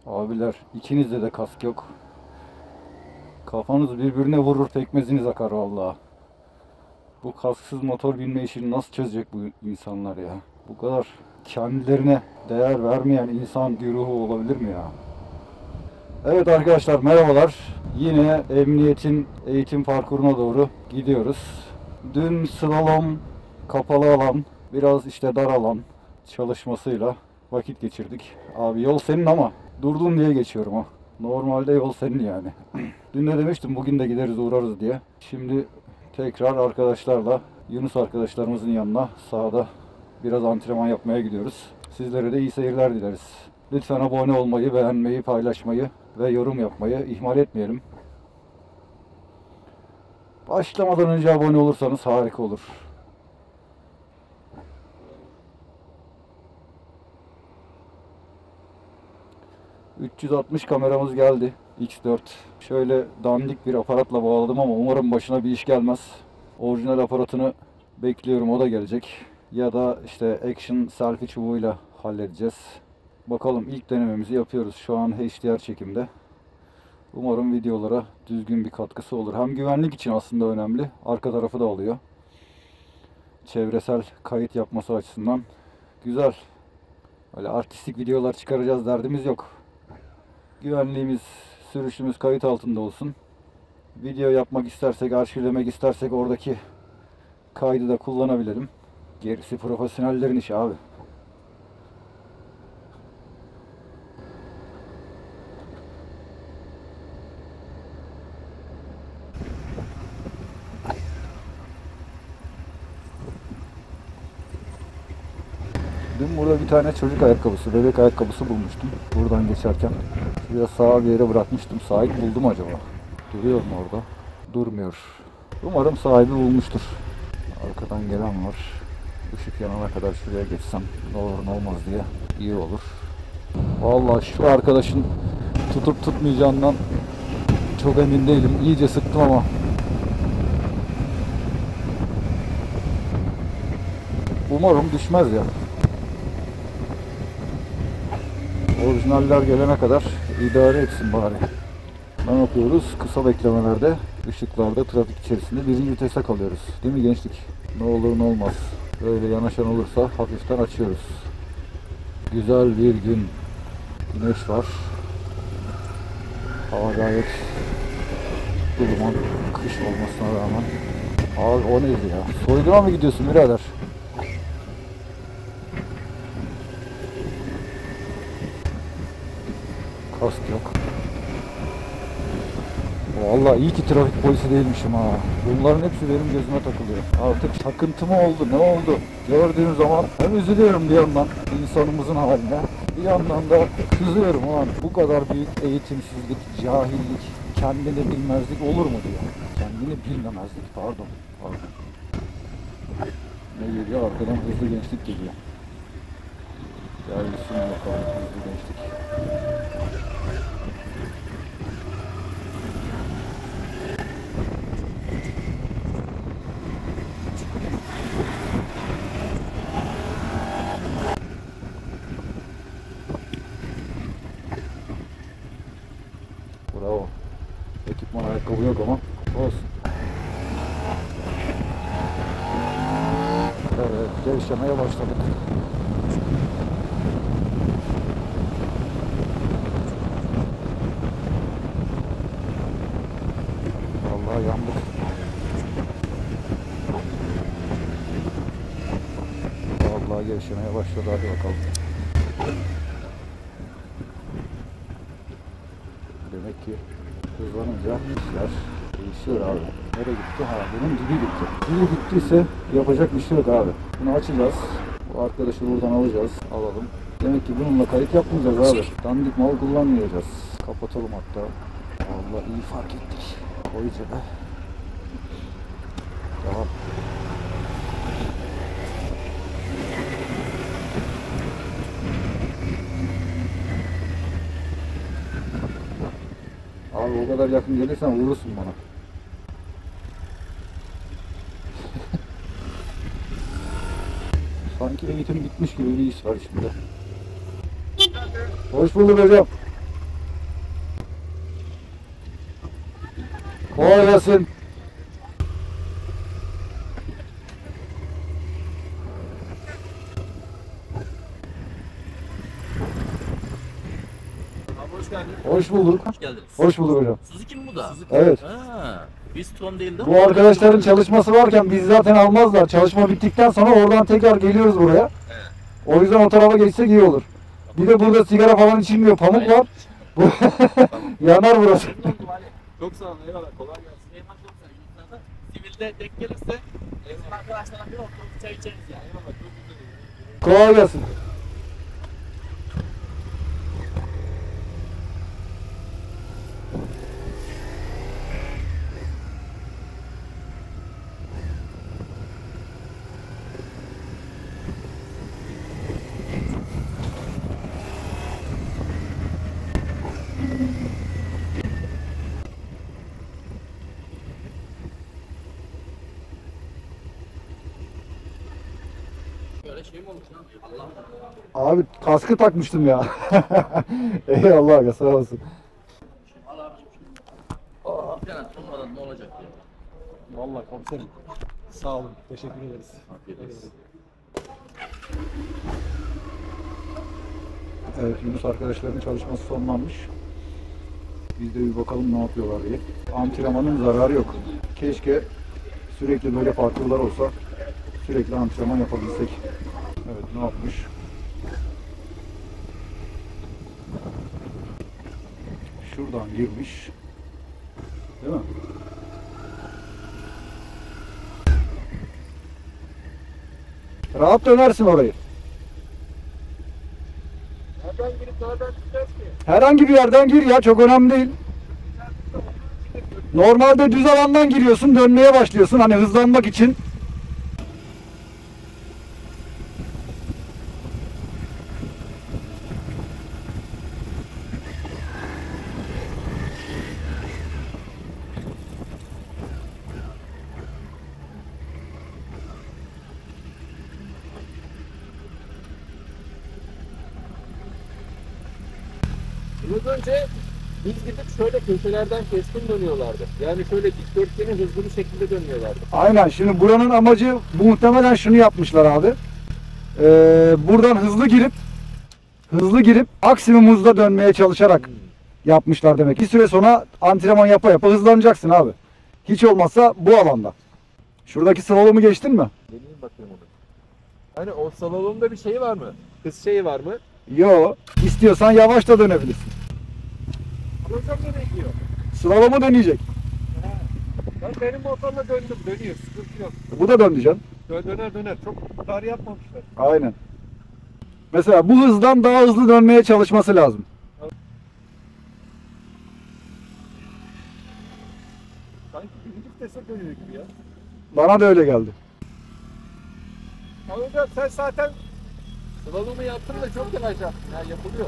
Abiler, ikinizde de kask yok. Kafanız birbirine vurur, pekmeziniz akar vallahi. Bu kasksız motor binme işini nasıl çözecek bu insanlar ya? Bu kadar kendilerine değer vermeyen insan güruhu olabilir mi ya? Evet arkadaşlar, merhabalar. Yine emniyetin eğitim parkuruna doğru gidiyoruz. Dün slalom, kapalı alan, biraz işte dar alan çalışmasıyla vakit geçirdik. Abi yol senin ama durdun diye geçiyorum ha. Normalde yol senin yani. Dün de demiştim bugün de gideriz uğrarız diye. Şimdi tekrar arkadaşlarla Yunus arkadaşlarımızın yanına sahada biraz antrenman yapmaya gidiyoruz. Sizlere de iyi seyirler dileriz. Lütfen abone olmayı, beğenmeyi, paylaşmayı ve yorum yapmayı ihmal etmeyelim. Başlamadan önce abone olursanız harika olur. ...360 kameramız geldi. X4. Şöyle dandik bir aparatla bağladım ama umarım başına bir iş gelmez. Orijinal aparatını bekliyorum, o da gelecek. Ya da işte Action selfie çubuğuyla halledeceğiz. Bakalım, ilk denememizi yapıyoruz. Şu an HDR çekimde. Umarım videolara düzgün bir katkısı olur. Hem güvenlik için aslında önemli. Arka tarafı da alıyor. Çevresel kayıt yapması açısından güzel. Öyle artistik videolar çıkaracağız derdimiz yok. Güvenliğimiz, sürüşümüz kayıt altında olsun. Video yapmak istersek, arşivlemek istersek oradaki kaydı da kullanabilelim. Gerisi profesyonellerin işi abi. Dün burada bir tane çocuk ayakkabısı, bebek ayakkabısı bulmuştum. Buradan geçerken. Şuraya sağa bir yere bırakmıştım. Sahip buldum acaba? Duruyor mu orada? Durmuyor. Umarım sahibi bulmuştur. Arkadan gelen var. Işık yanana kadar şuraya geçsem ne olur ne olmaz diye iyi olur. Vallahi şu arkadaşın tutup tutmayacağından çok emin değilim. İyice sıktım ama. Umarım düşmez ya. Orijinaller gelene kadar idare etsin bari. Ne yapıyoruz? Kısa beklemelerde, ışıklarda, trafik içerisinde birinci vitese kalıyoruz. Değil mi gençlik? Ne olur ne olmaz. Böyle yanaşan olursa hafiften açıyoruz. Güzel bir gün. Güneş var. Hava gayet ılıman. Kış olmasına rağmen. Abi o neydi ya? Soyguna mı gidiyorsun birader? Kask yok. Vallahi iyi ki trafik polisi değilmişim ha. Bunların hepsi benim gözüme takılıyor. Artık takıntı mı oldu, ne oldu? Gördüğüm zaman hem üzülüyorum bir yandan insanımızın haline. Bir yandan da kızıyorum ulan, bu kadar büyük eğitimsizlik, cahillik, kendini bilmezlik olur mu diyor. Kendini bilmemezlik, pardon. Ne geliyor? Arkadan hızlı gençlik geliyor. Gelsin bakalım hızlı gençlik. Bravo. Ekipman ayakkabı yok ama olsun. Evet, gevşemeye başladık. Vallahi yandık. Vallahi gevşemeye başladı, hadi bakalım. Demek ki hızlanınca işler değişiyor abi. Nereye gitti? Ha, bunun dibi gitti. Dibi gittiyse yapacak bir şey yok abi. Bunu açacağız. Bu arkadaşı buradan alacağız. Alalım. Demek ki bununla kayıt yapmayacağız abi. Dandik mal kullanmayacağız. Kapatalım hatta. Vallahi iyi fark ettik. Koy cebe. Devam. Abi o kadar yakın gelirsen vurursun bana. Sanki eğitim bitmiş gibi bir his var şimdi. Hoş bulduk hocam. Kolay gelsin. Hoş geldin. Hoş bulduk. Hoş geldiniz. Hoş bulduk hocam. Suzuki mi bu da? Evet. Ha, biz Tom değil de. Bu arkadaşların çalışması varken biz zaten almazlar. Çalışma bittikten sonra oradan tekrar geliyoruz buraya. Evet. O yüzden o tarafa geçsek iyi olur. Bir de burada sigara falan içilmiyor. Pamuk var. Yanar burası. Çok sağ olun. Eyvallah. Kolay gelsin. Süleyman çok sağ olun. Yunuslar'da sivilde denk gelirse bizim arkadaşlarla bir oturup çay içeriz yani. Eyvallah. Çok güzel. Kolay gelsin. Böyle şey mi olmuş lan? Allah. Abi kaskı takmıştım ya. Eyvallah aga, sağ olasın. Al abicim. Bir tane tutmadan ne olacak diye. Vallahi komiserim. Sağ olun. Teşekkür ederiz. Afiyet olsun. Evet, Yunus arkadaşların çalışması sonlanmış. Biz de bir bakalım ne yapıyorlar diye. Antrenmanın zararı yok. Keşke sürekli böyle parkurlar olsa, sürekli antrenman yapabilsek. Evet, ne yapmış? Şuradan girmiş. Değil mi? Rahat dönersin orayı. Nereden girip nereden çıkacağız ki? Herhangi bir yerden gir ya, çok önemli değil. Normalde düz alandan giriyorsun, dönmeye başlıyorsun hani hızlanmak için. Biraz önce biz gidip şöyle köşelerden keskin dönüyorlardı. Yani şöyle dikdörtgeni hızlı bir şekilde dönüyorlardı. Aynen, şimdi buranın amacı muhtemelen şunu yapmışlar abi. Buradan hızlı girip maksimum hızla dönmeye çalışarak yapmışlar demek. Bir süre sonra antrenman yapa yapa hızlanacaksın abi. Hiç olmazsa bu alanda. Şuradaki slalomu geçtin mi? Deneyim bakayım onu. Hani o salonunda bir şey var mı? Hız şeyi var mı? Yo, istiyorsan yavaş da dönebilirsin. Hocam nereye gidiyor? Slalomu deneyecek. Ben benim motorla döndüm. Dönüyor. Sıkıntı yok. Bu da dönecek. Döner döner. Çok dar yapmamışlar. Aynen. Mesela bu hızdan daha hızlı dönmeye çalışması lazım. Sanki birinci vitese dönüyor gibi ya. Bana da öyle geldi. Hocam sen zaten slalomu yaptın da çok yavaş yaptın. Ya yapılıyor.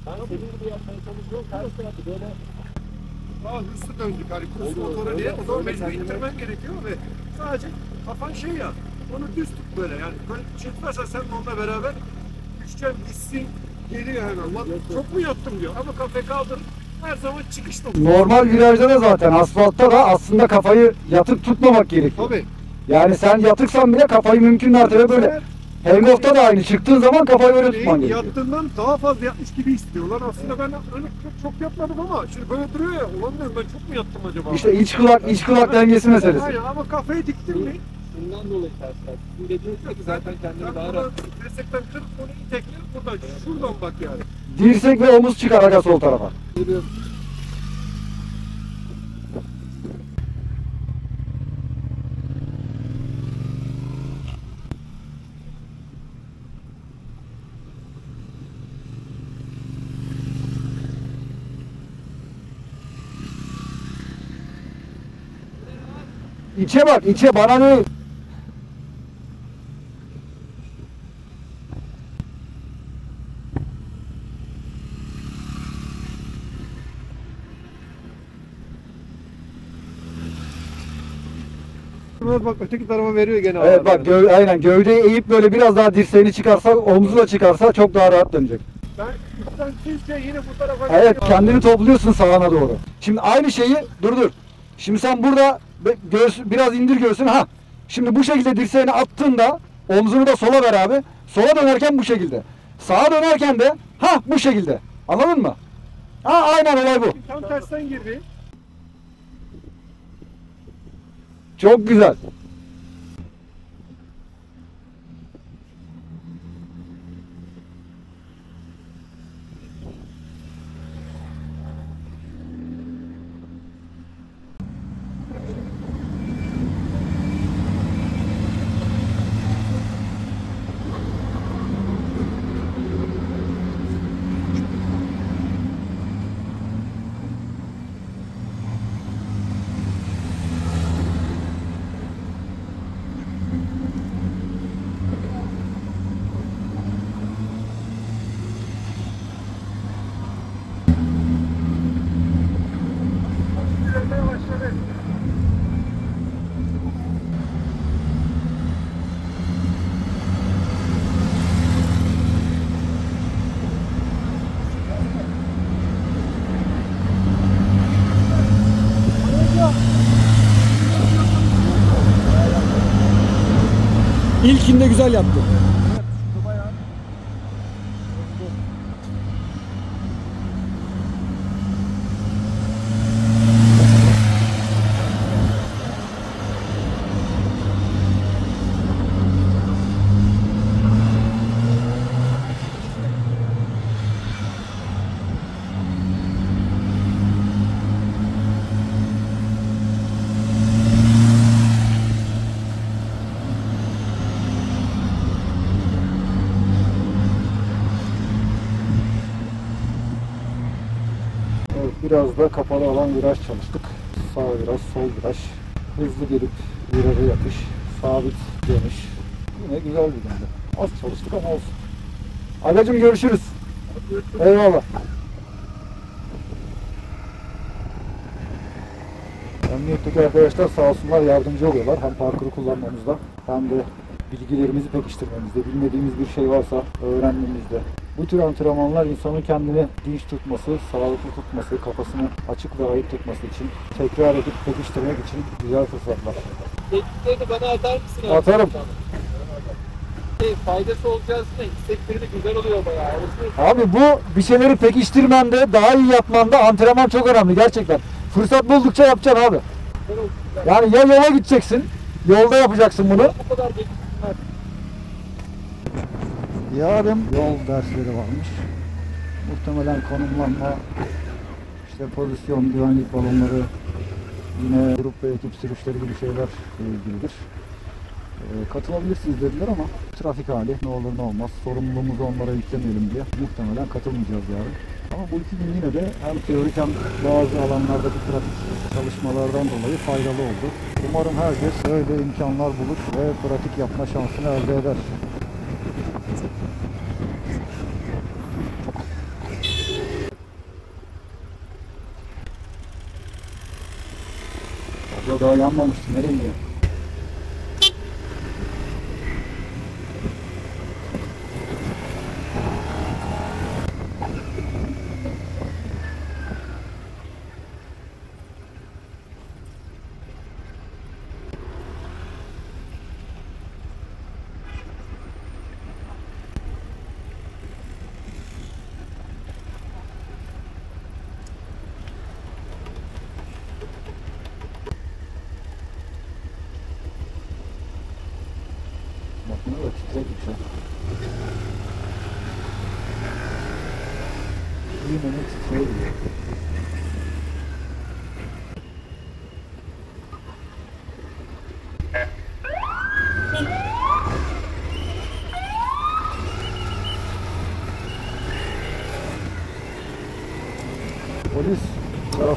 Ben senin gibi yapmaya çalışıyorum. Ters tarafı böyle Daha hızlı döndük hani kurs motoru diye. O zaman mecbur ittirmen gerekiyor ve sadece kafan şey ya, onu düz tut böyle yani. Böyle çırpmazsan sen onunla beraber düşeceksin, gitsin, geliyor hemen. Lan çok mu yattım diyor ama kafayı kaldır, her zaman çıkışta. Normal virajda da zaten asfaltta da aslında kafayı yatık tutmamak gerekiyor. Tabii. Yani sen yatıksan bile kafayı mümkün mertebe böyle. Hangoff'ta da aynı. Çıktığın zaman kafayı böyle tutman gerekiyor. Yattığından daha fazla yapmış gibi istiyorlar. Aslında ben öyle çok yapmadım ama şimdi böyle duruyor ya. Ulan diyorum ben çok mu yattım acaba? İşte iç kulak dengesi meselesi. Aynen ama kafayı diktim mi? bundan dolayı ters tarafı. Sizin dediğiniz gibi zaten kendini daha Ben rahat. dirsekten kırıp onu itekler buradan. Şuradan bak yani. Dirsek ve omuz çıkar aga sol tarafa. Geliyorum. İçe bak, içe, bana değil. Bak öteki tarafa veriyor gene. Evet bak, aynen gövdeyi eğip böyle biraz daha dirseğini çıkarsa, omzu da çıkarsa çok daha rahat dönecek. Ben üstten sizce yine bu tarafa Evet, geliyor. kendini topluyorsun sağına doğru. Şimdi aynı şeyi, dur. Şimdi sen burada biraz indir göğsünü, ha. Şimdi bu şekilde dirseğini attığında omzunu da sola ver abi. Sola dönerken bu şekilde. Sağa dönerken de ha bu şekilde. Anladın mı? Ha, aynen olay bu. Tam tersten girdi. Çok güzel. Düzelmeye başladı. İlkinde güzel yaptı. Evet, biraz da kapalı alan viraj çalıştık. Sağ viraj, sol viraj. Hızlı gelip viraja yapış. Sabit dönüş. Yine güzel bir döndü. Az çalıştık ama olsun. Agacım görüşürüz. Eyvallah. Emniyetteki arkadaşlar sağ olsunlar, yardımcı oluyorlar. Hem parkuru kullanmamızda hem de bilgilerimizi pekiştirmemizde, bilmediğimiz bir şey varsa öğrenmemizde. Bu tür antrenmanlar insanın kendini dinç tutması, sağlıklı tutması, kafasını açık ve ayık tutması için, tekrar edip pekiştirmek için güzel fırsatlar. Tekliflerini bana atar mısın? abi? Atarım. Faydası olacağız da hissetleri de güzel oluyor bayağı. Alışveriş Abi bu bir şeyleri pekiştirmende, daha iyi yapmanda antrenman çok önemli gerçekten. Fırsat buldukça yapacaksın abi. güzel oldu. Yani ya yola gideceksin, yolda yapacaksın bunu. Bu kadar geliştirme. Yarın yol dersleri varmış. Muhtemelen konumlanma, işte pozisyon, güvenlik balonları, yine grup ve ekip sürüşleri gibi şeyler ilgilidir. Katılabilirsiniz dediler ama trafik hali ne olur ne olmaz, sorumluluğumuzu onlara yüklemeyelim diye muhtemelen katılmayacağız yarın. Ama bu 2 gün yine de hem teorik hem bazı alanlardaki pratik çalışmalardan dolayı faydalı oldu. Umarım herkes öyle imkanlar bulur ve pratik yapma şansını elde eder. Abla daha yanmamıştı, nereye gidiyor? Makine de titrekmiş ha. Yine titreydi. Polis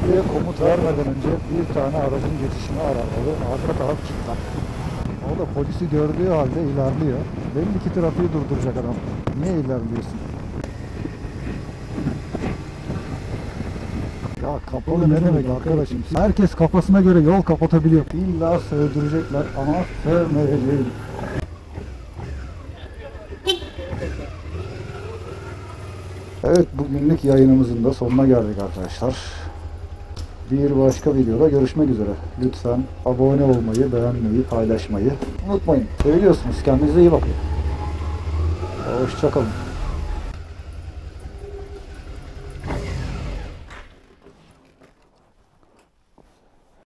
trafiğe komut vermeden önce bir tane aracın geçişini aramalı. Arka taraf kilitli. O da polisi gördüğü halde ilerliyor. Belli ki trafiği durduracak adam. Niye ilerliyorsun? Ya kapalı ne demek arkadaşım? Herkes kafasına göre yol kapatabiliyor. İlla sövdürecekler ama sövmeyeceğim. Evet, bugünlük yayınımızın da sonuna geldik arkadaşlar. Bir başka videoda görüşmek üzere. Lütfen abone olmayı, beğenmeyi, paylaşmayı unutmayın. Seviyorsunuz. Kendinize iyi bakın. Hoşça kalın.